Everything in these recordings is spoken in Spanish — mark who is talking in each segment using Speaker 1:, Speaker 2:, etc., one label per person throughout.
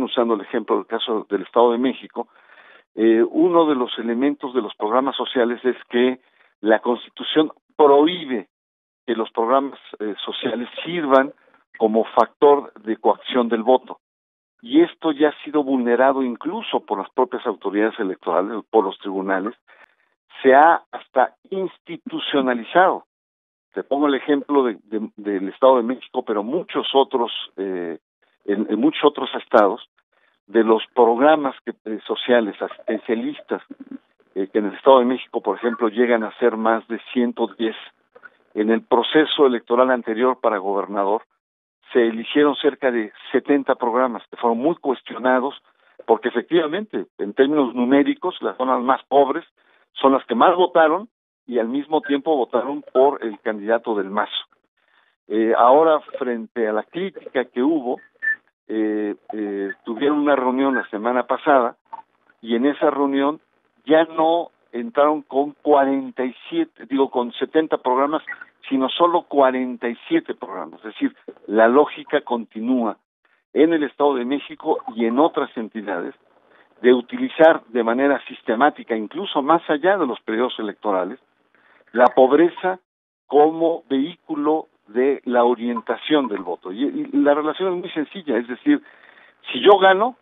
Speaker 1: usando el ejemplo del caso del Estado de México, uno de los elementos de los programas sociales es que la Constitución prohíbe que los programas sociales sirvan como factor de coacción del voto. Y esto ya ha sido vulnerado incluso por las propias autoridades electorales, por los tribunales, se ha hasta institucionalizado. Te pongo el ejemplo del Estado de México, pero muchos otros, en muchos otros estados, de los programas sociales, asistencialistas, que en el Estado de México, por ejemplo, llegan a ser más de 110. En el proceso electoral anterior para gobernador, se eligieron cerca de 70 programas que fueron muy cuestionados, porque efectivamente, en términos numéricos, las zonas más pobres son las que más votaron y al mismo tiempo votaron por el candidato del MAS. Ahora, frente a la crítica que hubo, tuvieron una reunión la semana pasada y en esa reunión ya no entraron con 70 programas, sino solo 47 programas. Es decir, la lógica continúa en el Estado de México y en otras entidades de utilizar de manera sistemática, incluso más allá de los periodos electorales, la pobreza como vehículo de la orientación del voto. Y la relación es muy sencilla, es decir, si yo gano,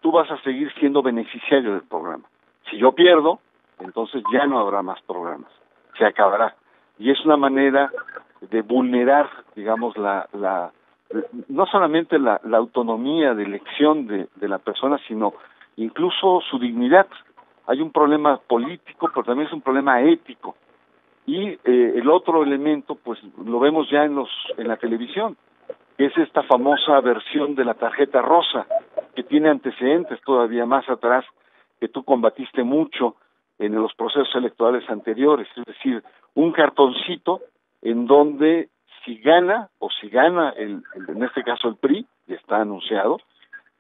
Speaker 1: tú vas a seguir siendo beneficiario del programa. Si yo pierdo, entonces ya no habrá más programas, se acabará. Y es una manera de vulnerar, digamos, no solamente la autonomía de elección de la persona, sino incluso su dignidad. Hay un problema político, pero también es un problema ético. Y el otro elemento, pues lo vemos ya en la televisión, que es esta famosa versión de la tarjeta rosa, que tiene antecedentes todavía más atrás, que tú combatiste mucho en los procesos electorales anteriores, es decir, un cartoncito en donde si gana en este caso el PRI, y está anunciado,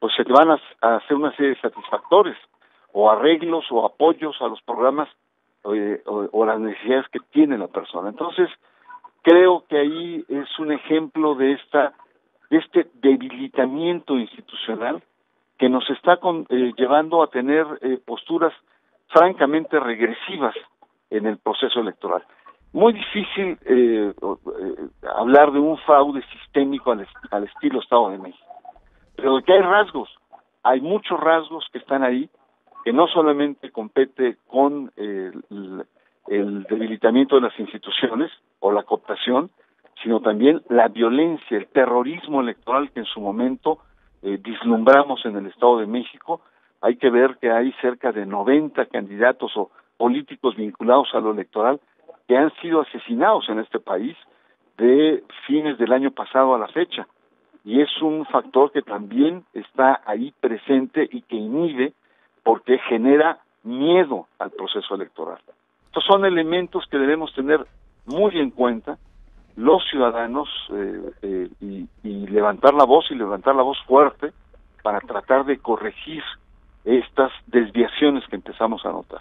Speaker 1: pues se te van a hacer una serie de satisfactores, o arreglos o apoyos a los programas o las necesidades que tiene la persona. Entonces, creo que ahí es un ejemplo de este debilitamiento institucional que nos está llevando a tener posturas francamente regresivas en el proceso electoral. Muy difícil hablar de un fraude sistémico al estilo Estado de México, pero de que hay rasgos, hay muchos rasgos que están ahí, que no solamente compete con el debilitamiento de las instituciones o la cooptación, sino también la violencia, el terrorismo electoral que en su momento vislumbramos en el Estado de México. Hay que ver que hay cerca de 90 candidatos o políticos vinculados a lo electoral que han sido asesinados en este país de fines del año pasado a la fecha. Y es un factor que también está ahí presente y que inhibe porque genera miedo al proceso electoral. Estos son elementos que debemos tener muy en cuenta los ciudadanos y levantar la voz fuerte para tratar de corregir estas desviaciones que empezamos a notar.